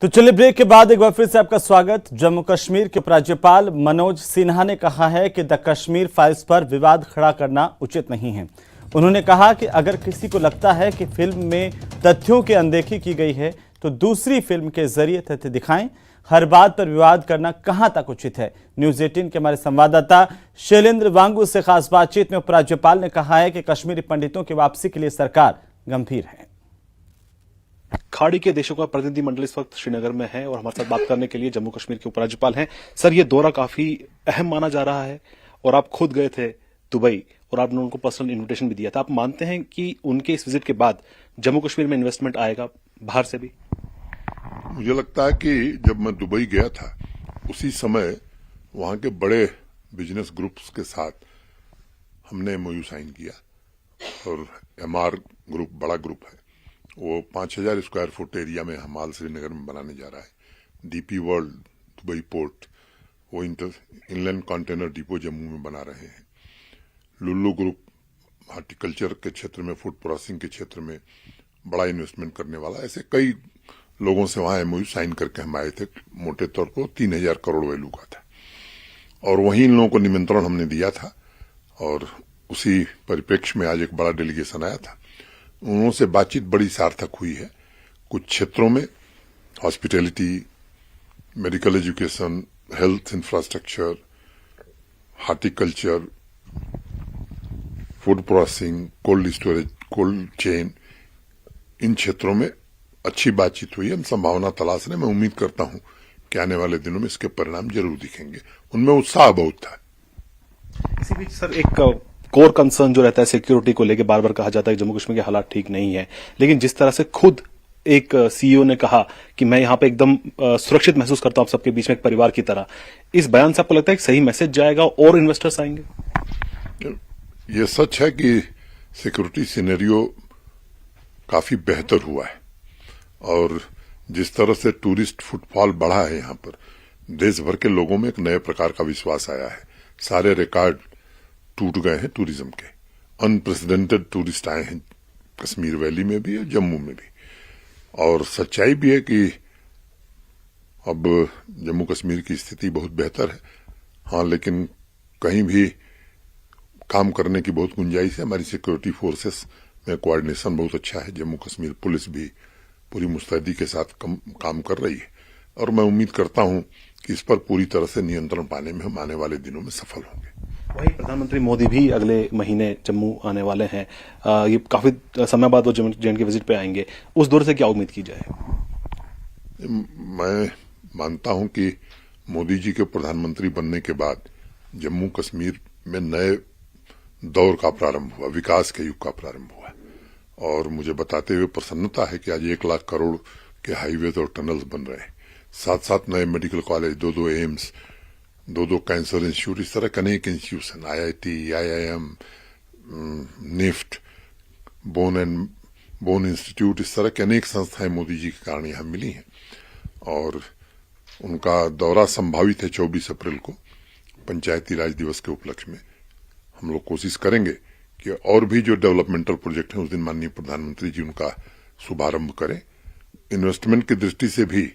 तो चलिए ब्रेक के बाद एक बार फिर से आपका स्वागत। जम्मू कश्मीर के उपराज्यपाल मनोज सिन्हा ने कहा है कि द कश्मीर फाइल्स पर विवाद खड़ा करना उचित नहीं है। उन्होंने कहा कि अगर किसी को लगता है कि फिल्म में तथ्यों की अनदेखी की गई है तो दूसरी फिल्म के जरिए तथ्य दिखाएं। हर बात पर विवाद करना कहां तक उचित है। न्यूज 18 के हमारे संवाददाता शैलेंद्र वांगू से खास बातचीत में उपराज्यपाल ने कहा है कि कश्मीरी पंडितों की वापसी के लिए सरकार गंभीर है। खाड़ी के देशों का प्रतिनिधिमंडल इस वक्त श्रीनगर में है और हमारे साथ बात करने के लिए जम्मू कश्मीर के उपराज्यपाल हैं। सर, ये दौरा काफी अहम माना जा रहा है और आप खुद गए थे दुबई और आपने उनको पर्सनल इन्विटेशन भी दिया था। आप मानते हैं कि उनके इस विजिट के बाद जम्मू कश्मीर में इन्वेस्टमेंट आएगा बाहर से भी? मुझे लगता है कि जब मैं दुबई गया था उसी समय वहां के बड़े बिजनेस ग्रुप्स के साथ हमने एमओयू साइन किया और एमआर ग्रुप बड़ा ग्रुप है, वो 5000 स्क्वायर फुट एरिया में हमाल श्रीनगर में बनाने जा रहा है। डीपी वर्ल्ड दुबई पोर्ट वो इनलैंड कंटेनर डिपो जम्मू में बना रहे हैं। लुल्लू ग्रुप हॉर्टिकल्चर के क्षेत्र में, फूड प्रोसेसिंग के क्षेत्र में बड़ा इन्वेस्टमेंट करने वाला, ऐसे कई लोगों से वहां एमओयू साइन करके हम आए थे। मोटे तौर पर 3000 करोड़ वैल्यू का था और वहीं इन लोगों को निमंत्रण हमने दिया था और उसी परिप्रेक्ष्य में आज एक बड़ा डेलीगेशन आया था। उन्होंने से बातचीत बड़ी सार्थक हुई है। कुछ क्षेत्रों में hospitality, medical education, health infrastructure, horticulture, food processing, cold storage, cold chain, इन क्षेत्रों में अच्छी बातचीत हुई है। हम संभावना तलाश रहे हैं। मैं उम्मीद करता हूं कि आने वाले दिनों में इसके परिणाम जरूर दिखेंगे। उनमें उत्साह बहुत था। इसी बीच सर, एक कोर कंसर्न जो रहता है सिक्योरिटी को लेकर, बार बार कहा जाता है कि जम्मू कश्मीर के हालात ठीक नहीं है, लेकिन जिस तरह से खुद एक सीईओ ने कहा कि मैं यहां पे एकदम सुरक्षित महसूस करता हूं, सबके बीच में एक परिवार की तरह, इस बयान से आपको लगता है कि सही मैसेज जाएगा और इन्वेस्टर्स आएंगे? ये सच है कि सिक्योरिटी सिनेरियो काफी बेहतर हुआ है और जिस तरह से टूरिस्ट फुटफॉल बढ़ा है यहां पर, देश भर के लोगों में एक नए प्रकार का विश्वास आया है। सारे रिकॉर्ड टूट गए हैं टूरिज्म के। अनप्रेसिडेंटेड टूरिस्ट आए हैं कश्मीर वैली में भी और जम्मू में भी। और सच्चाई भी है कि अब जम्मू कश्मीर की स्थिति बहुत बेहतर है। हाँ, लेकिन कहीं भी काम करने की बहुत गुंजाइश है। हमारी सिक्योरिटी फोर्सेस में कोऑर्डिनेशन बहुत अच्छा है। जम्मू कश्मीर पुलिस भी पूरी मुस्तैदी के साथ काम कर रही है और मैं उम्मीद करता हूं कि इस पर पूरी तरह से नियंत्रण पाने में हम आने वाले दिनों में सफल होंगे। वही प्रधानमंत्री मोदी भी अगले महीने जम्मू आने वाले हैं। ये काफी समय बाद वो जे के विजिट पे आएंगे। उस दौर से क्या उम्मीद की जाए? मैं मानता हूं कि मोदी जी के प्रधानमंत्री बनने के बाद जम्मू कश्मीर में नए दौर का प्रारंभ हुआ, विकास के युग का प्रारंभ हुआ और मुझे बताते हुए प्रसन्नता है कि आज 1 लाख करोड़ के हाईवेज और टनल्स बन रहे हैं। साथ साथ नए medical college, 2 AIIMS, 2 cancer institute, इस तरह के अनेक institution, IIT, IIM, NIFT, bone institute, इस तरह के अनेक संस्थाएं मोदी जी के कारण यहां मिली हैं और उनका दौरा संभावित है 24 अप्रैल को पंचायती राज दिवस के उपलक्ष्य में। हम लोग कोशिश करेंगे कि और भी जो डेवलपमेंटल प्रोजेक्ट हैं उस दिन माननीय प्रधानमंत्री जी उनका शुभारंभ करें। इन्वेस्टमेंट की दृष्टि से भी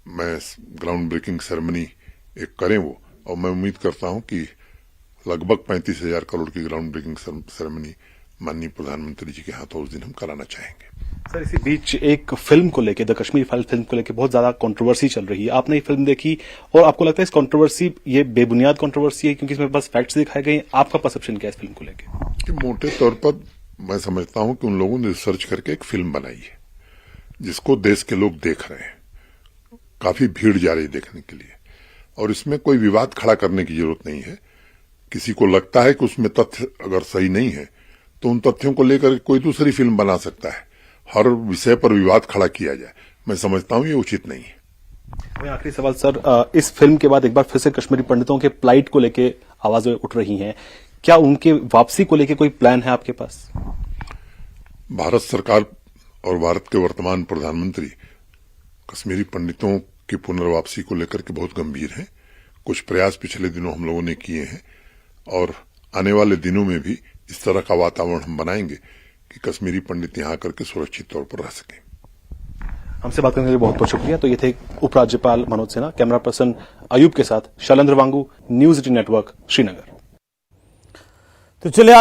मैं ग्राउंड ब्रेकिंग सेरेमनी एक करें वो, और मैं उम्मीद करता हूं कि लगभग 35,000 करोड़ की ग्राउंड ब्रेकिंग सेरेमनी माननीय प्रधानमंत्री जी के हाथों उस दिन हम कराना चाहेंगे। सर, इसी बीच एक फिल्म को लेकर, द कश्मीर फाइल फिल्म को लेकर बहुत ज्यादा कंट्रोवर्सी चल रही है। आपने ये फिल्म देखी और आपको लगता है इस कंट्रोवर्सी ये बेबुनियाद कंट्रोवर्सी है क्योंकि इसमें बस फैक्ट्स दिखाए गए? आपका परसेप्शन क्या है इस फिल्म को लेकर? मोटे तौर पर मैं समझता हूं कि उन लोगों ने रिसर्च करके एक फिल्म बनाई है जिसको देश के लोग देख रहे हैं। काफी भीड़ जा रही है देखने के लिए और इसमें कोई विवाद खड़ा करने की जरूरत नहीं है। किसी को लगता है कि उसमें तथ्य अगर सही नहीं है तो उन तथ्यों को लेकर कोई दूसरी फिल्म बना सकता है। हर विषय पर विवाद खड़ा किया जाए, मैं समझता हूं ये उचित नहीं है। आखिरी सवाल सर, इस फिल्म के बाद एक बार फिर से कश्मीरी पंडितों के प्लाइट को लेकर आवाजें उठ रही हैं। क्या उनके वापसी को लेकर कोई प्लान है आपके पास? भारत सरकार और भारत के वर्तमान प्रधानमंत्री कश्मीरी पंडितों की पुनर्वापसी को लेकर के बहुत गंभीर हैं। कुछ प्रयास पिछले दिनों हम लोगों ने किए हैं और आने वाले दिनों में भी इस तरह का वातावरण हम बनाएंगे कि कश्मीरी पंडित यहां आकर के सुरक्षित तौर पर रह सकें। हमसे बात करने के लिए बहुत बहुत शुक्रिया। तो ये थे उपराज्यपाल मनोज सिन्हा। कैमरा पर्सन अयूब के साथ शैलेंद्र वांगू, न्यूज 18 नेटवर्क, श्रीनगर। तो चलिए